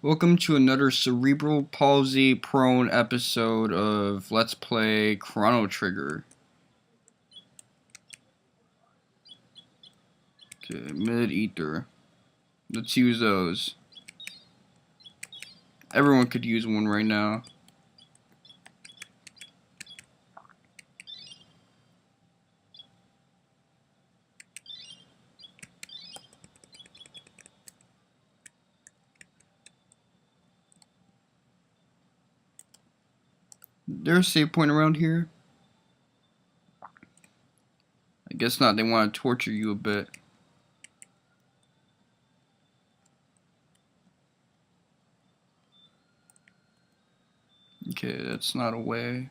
Welcome to another cerebral palsy prone episode of Let's Play Chrono Trigger. Okay, mid-ether. Let's use those. Everyone could use one right now. There's a save point around here? I guess not, they want to torture you a bit. Okay, that's not a way.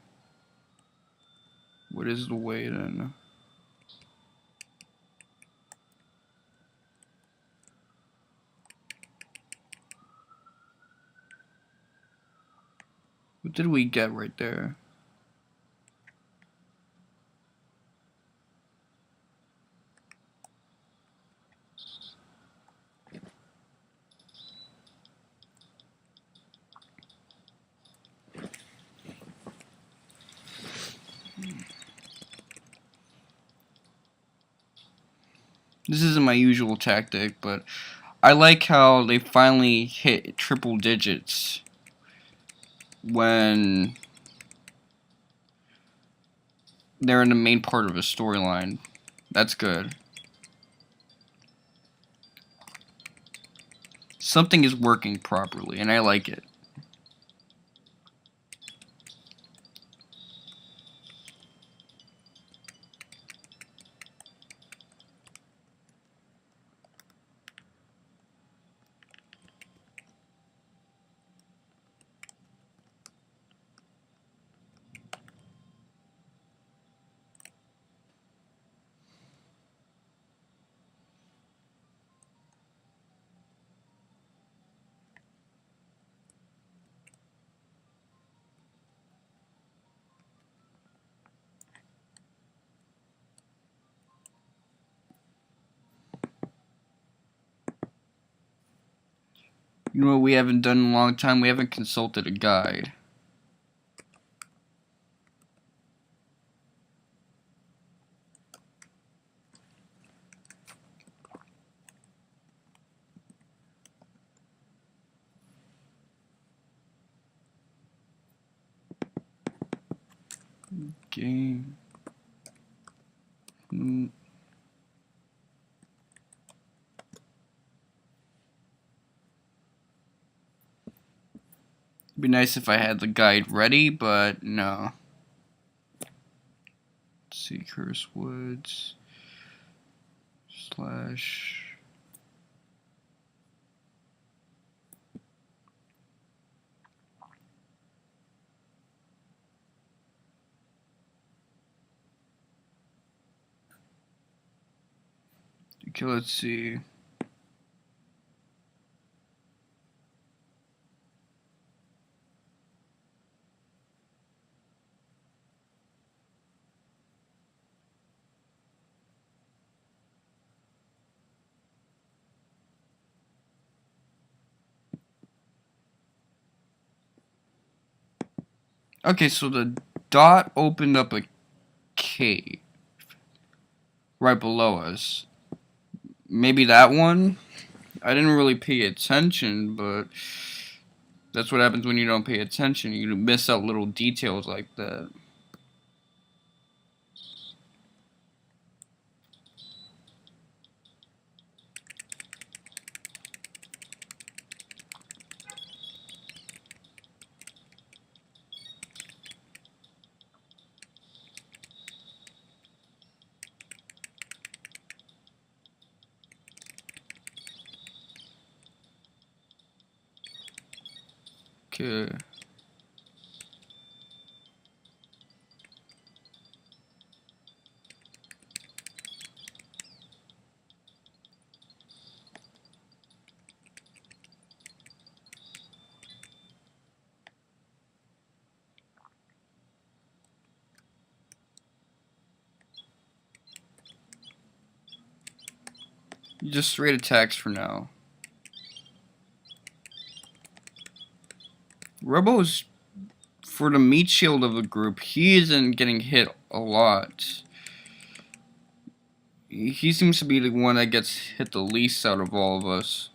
What is the way then? What did we get right there? This isn't my usual tactic, but I like how they finally hit triple digits when they're in the main part of a storyline. That's good. Something is working properly, and I like it. You know what we haven't done in a long time? We haven't consulted a guide. Game. It'd be nice if I had the guide ready, but no. Let's see, Curse Woods slash. Okay, let's see. Okay, so the dot opened up a cave right below us. Maybe that one? I didn't really pay attention, but that's what happens when you don't pay attention. You miss out little details like that. Okay. Just straight attacks for now. Robo's, for the meat shield of the group, he isn't getting hit a lot. He seems to be the one that gets hit the least out of all of us.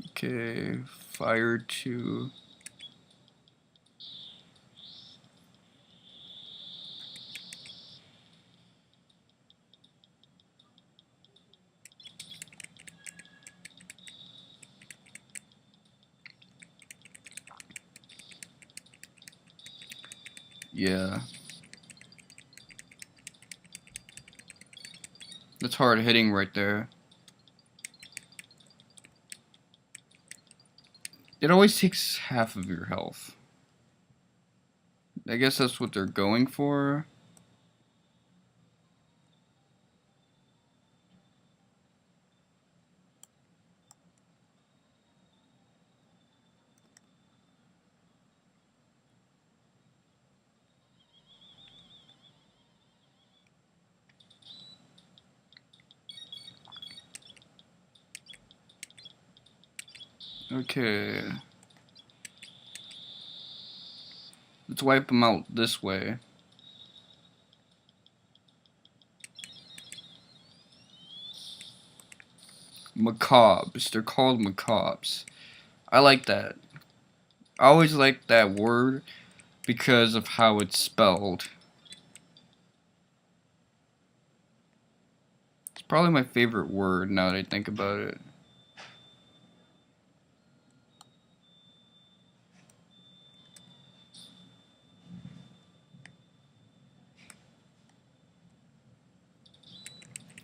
Okay, fire 2. Yeah. That's hard hitting right there. It always takes half of your health. I guess that's what they're going for. Okay. Let's wipe them out this way. Macabres. They're called macabres. I like that. I always like that word because of how it's spelled. It's probably my favorite word now that I think about it.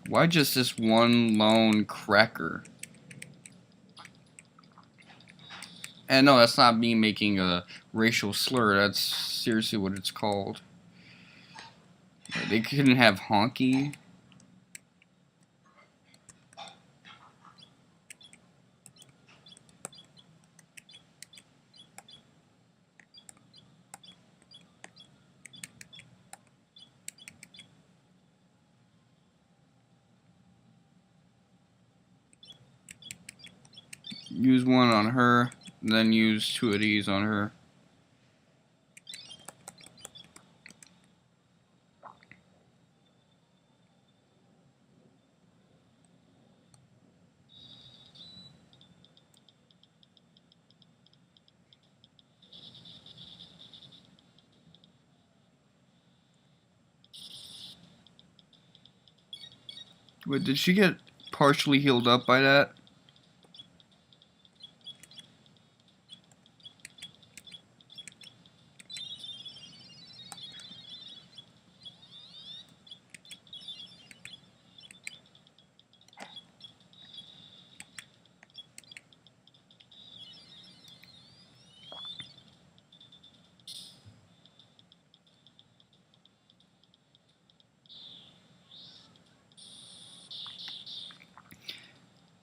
Why just this one lone cracker? And no, that's not me making a racial slur. That's seriously what it's called. They couldn't have honky. Use one on her, then use 2 of these on her. Wait, did she get partially healed up by that?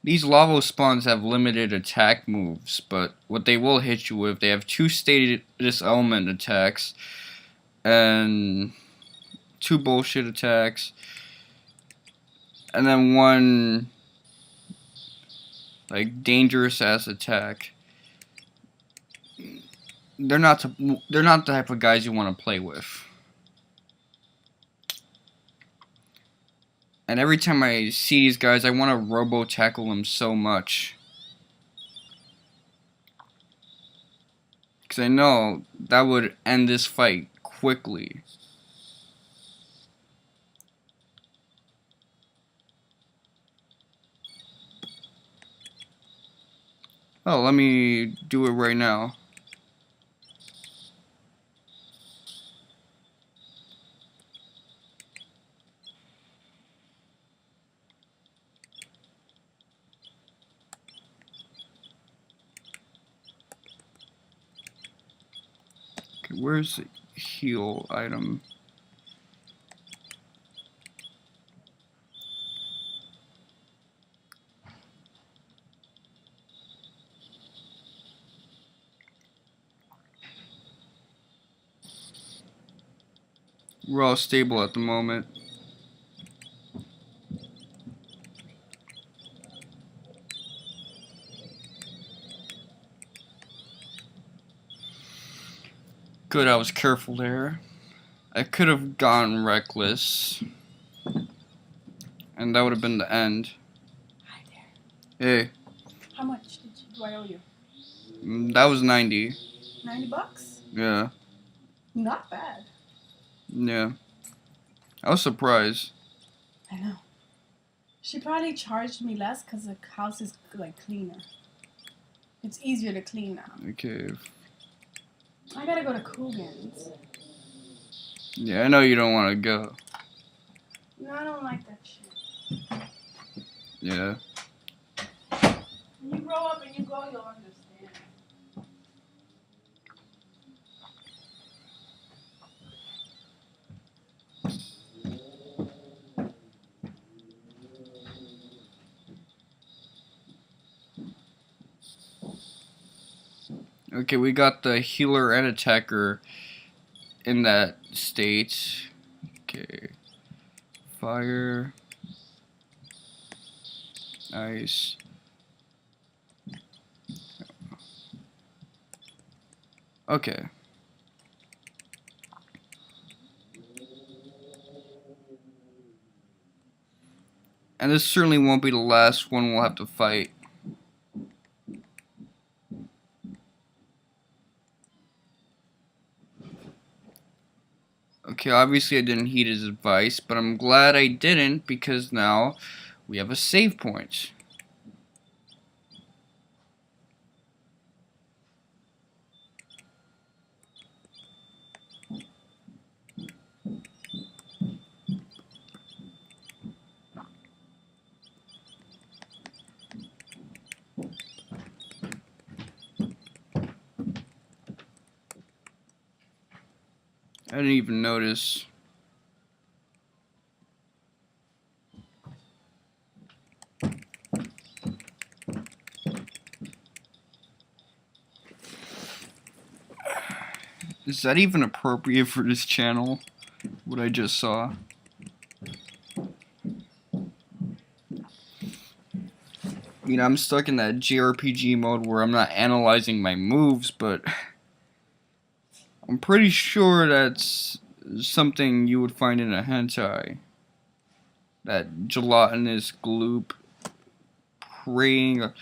These lava spawns have limited attack moves, but what they will hit you with, they have 2 status element attacks and 2 bullshit attacks, and then 1 like dangerous ass attack. They're not the type of guys you want to play with. And every time I see these guys, I want to robo tackle them so much. Because I know that would end this fight quickly. Oh, let me do it right now. Okay, where's the heal item? We're all stable at the moment. Good, I was careful there. I could have gone reckless, and that would have been the end. Hi there. Hey, How much do I owe you? that was 90. $90? Yeah, Not bad. yeah. I was surprised. I know. She probably charged me less because the house is like cleaner. It's easier to clean now. Okay. I gotta go to Coogan's. Yeah, I know you don't want to go. No, I don't like that shit. Yeah. When you grow up and you go, you'll understand. Okay, we got the healer and attacker in that state. Okay. Fire. Ice. Okay. And this certainly won't be the last one we'll have to fight. Okay, obviously I didn't heed his advice, but I'm glad I didn't because now we have a save point. I didn't even notice. Is that even appropriate for this channel? What I just saw? You know, I'm stuck in that JRPG mode where I'm not analyzing my moves, but I'm pretty sure that's something you would find in a hentai. That gelatinous gloop praying.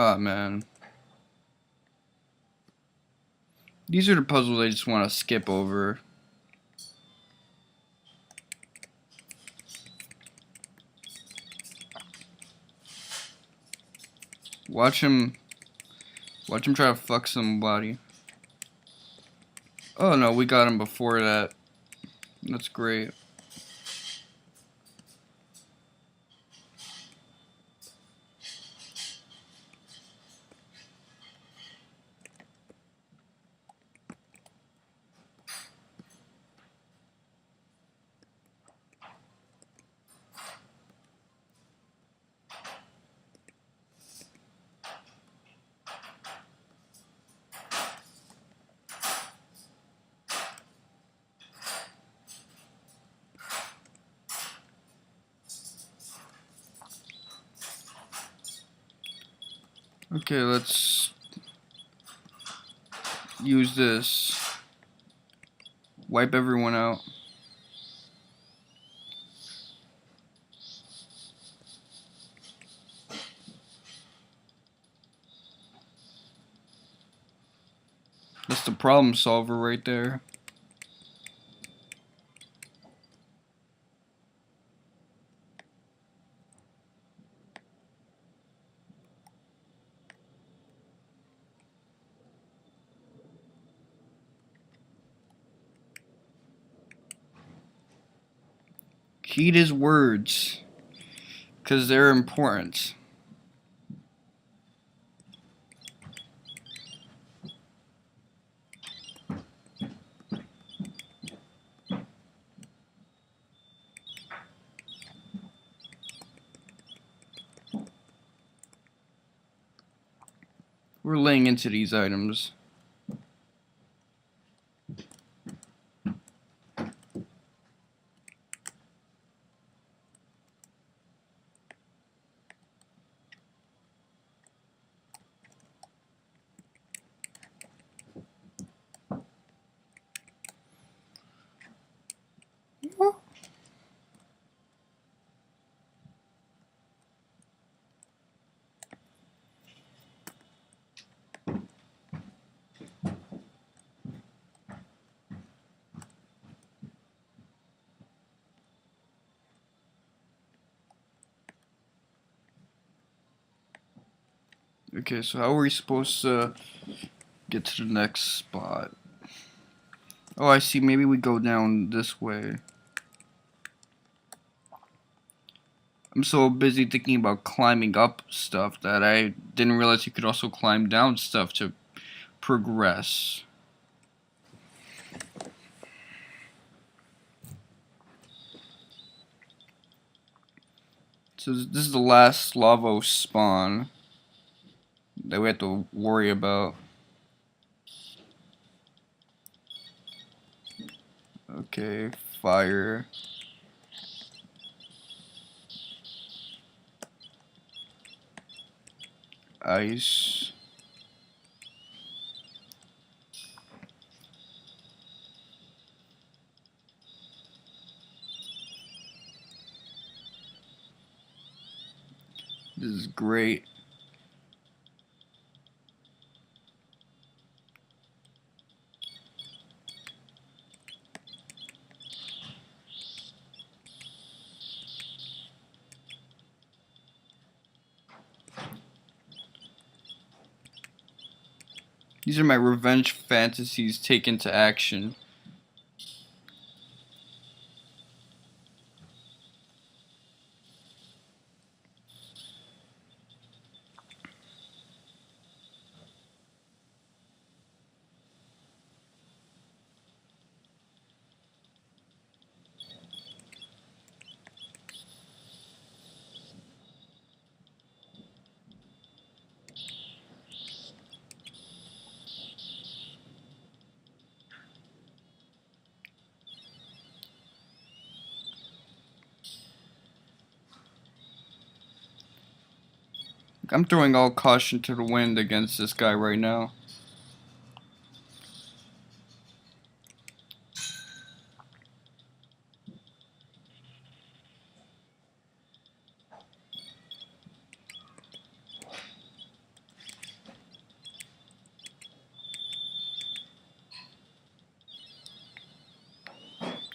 Oh man. These are the puzzles I just want to skip over. Watch him try to fuck somebody. Oh no, we got him before that. That's great. Okay, let's use this. Wipe everyone out. That's the problem solver right there. Heed his words, because they're important. We're laying into these items. Okay, so how are we supposed to get to the next spot? Oh, I see. Maybe we go down this way. I'm so busy thinking about climbing up stuff that I didn't realize you could also climb down stuff to progress. So this is the last lava spawn that we have to worry about. Okay, fire. Ice. This is great. These are my revenge fantasies taken to action. I'm throwing all caution to the wind against this guy right now.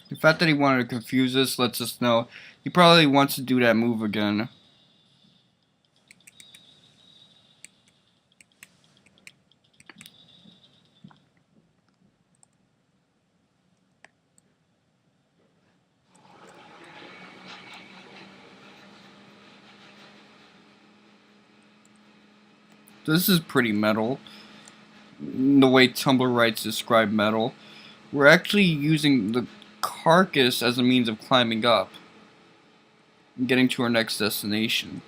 The fact that he wanted to confuse us lets us know he probably wants to do that move again. This is pretty metal. The way Tumblr writes describe metal. We're actually using the carcass as a means of climbing up and getting to our next destination.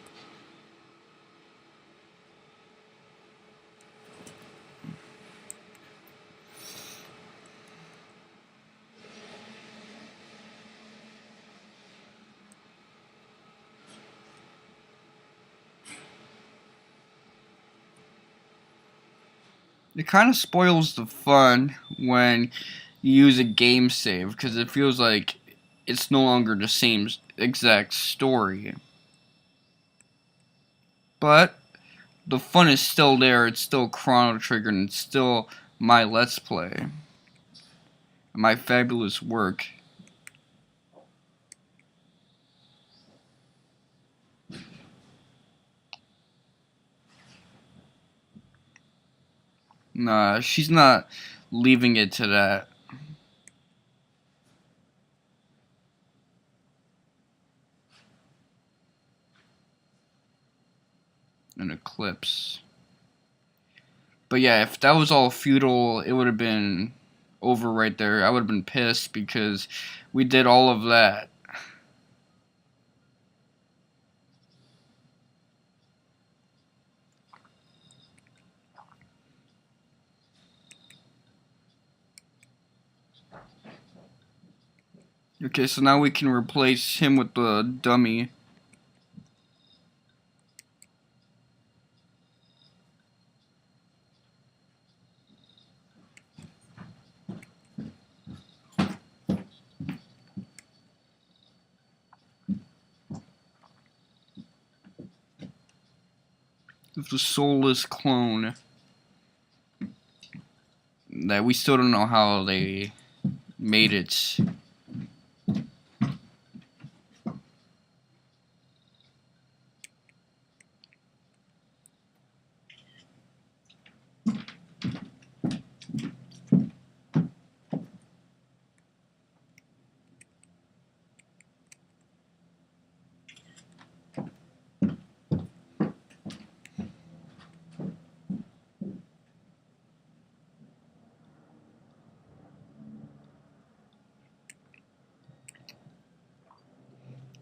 It kind of spoils the fun when you use a game save because it feels like it's no longer the same exact story. But the fun is still there, it's still Chrono Trigger, and it's still my Let's Play. My fabulous work. Nah, she's not leaving it to that. An eclipse. But yeah, if that was all futile, it would have been over right there. I would have been pissed because we did all of that. Okay, so now we can replace him with the dummy. With the soulless clone. That we still don't know how they made it.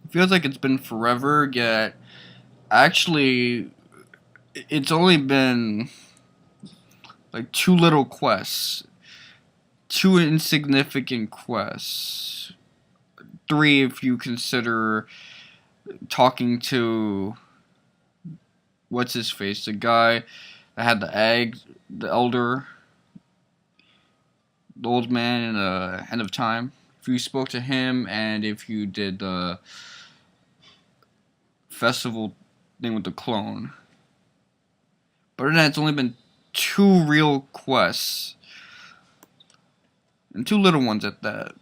It feels like it's been forever, yet actually it's only been like two little quests. Two insignificant quests. Three if you consider talking to what's his face, the guy that had the egg, the elder, the old man in the end of time. If you spoke to him and if you did the festival thing with the clone. But other than that, it's only been two real quests. And two little ones at that.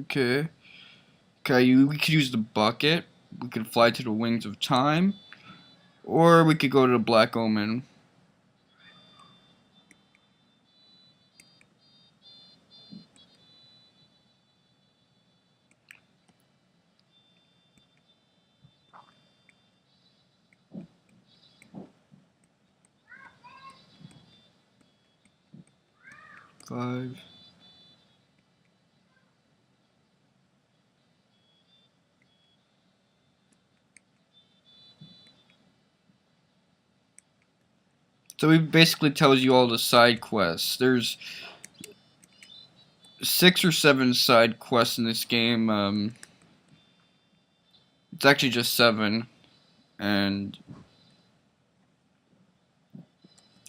Okay. Okay, we could use the bucket. We could fly to the wings of time. Or we could go to the Black Omen. Five. So it basically tells you all the side quests. There's 6 or 7 side quests in this game. It's actually just 7. And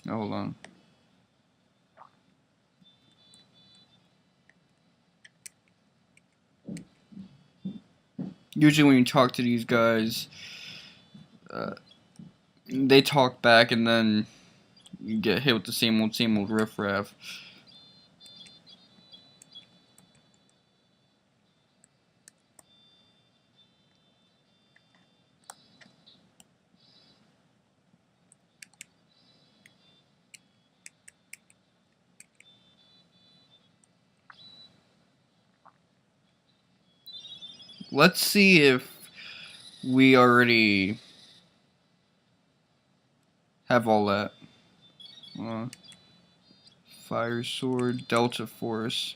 oh, hold on. Usually when you talk to these guys, uh, they talk back and then you get hit with the same old riffraff. Let's see if we already have all that. Uh, Fire Sword, Delta Force.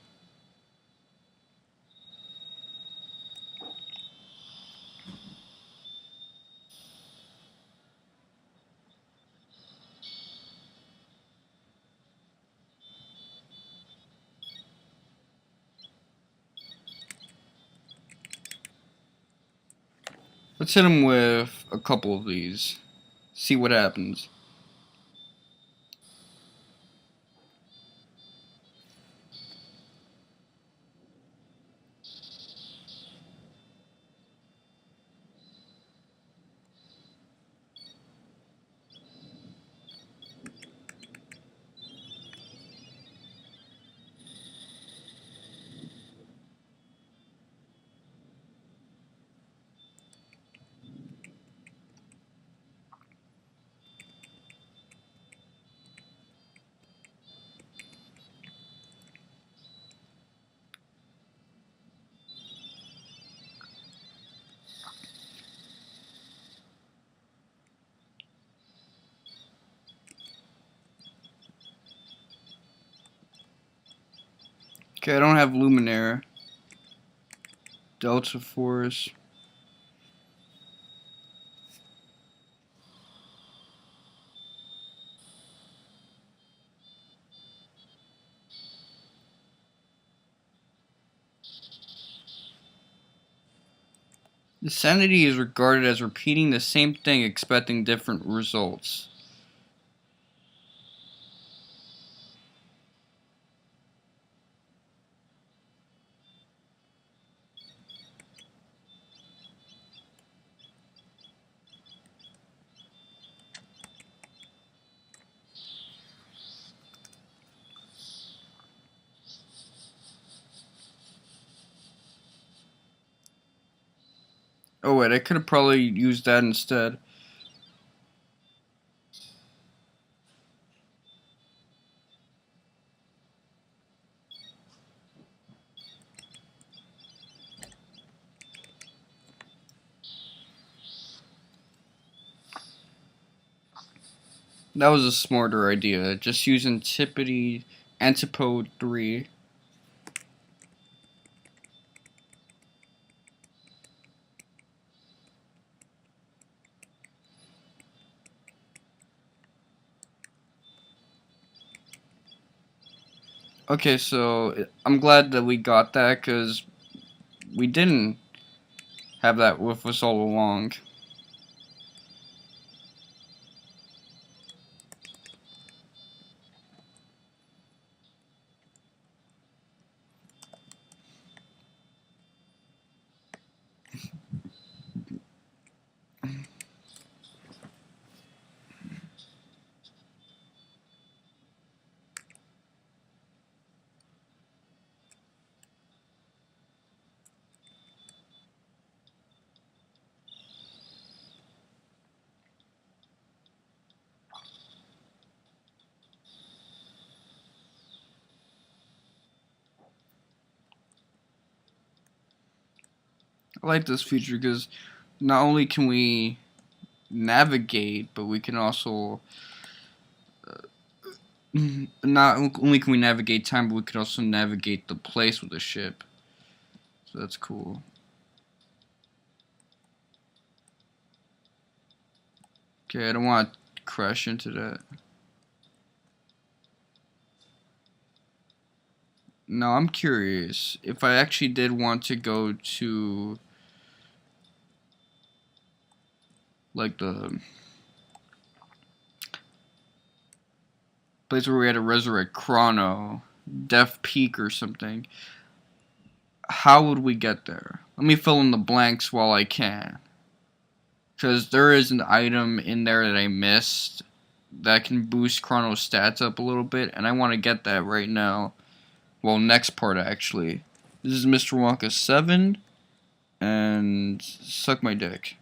Let's hit him with a couple of these. See what happens. Okay, I don't have Luminaire. Delta Force. Insanity is regarded as repeating the same thing expecting different results. Oh wait, I could have probably used that instead. That was a smarter idea. Just use Antipode 3. Okay, so I'm glad that we got that because we didn't have that with us all along. I like this feature because not only can we navigate, but we can also not only can we navigate time, but we can also navigate the place with the ship. So that's cool. Okay, I don't want to crash into that. Now I'm curious if I actually did want to go to like the place where we had to resurrect Chrono, Death Peak or something. How would we get there? Let me fill in the blanks while I can. Because there is an item in there that I missed that can boost Chrono's stats up a little bit, and I want to get that right now. Well, next part actually. This is Mr. Wonka 7, and suck my dick.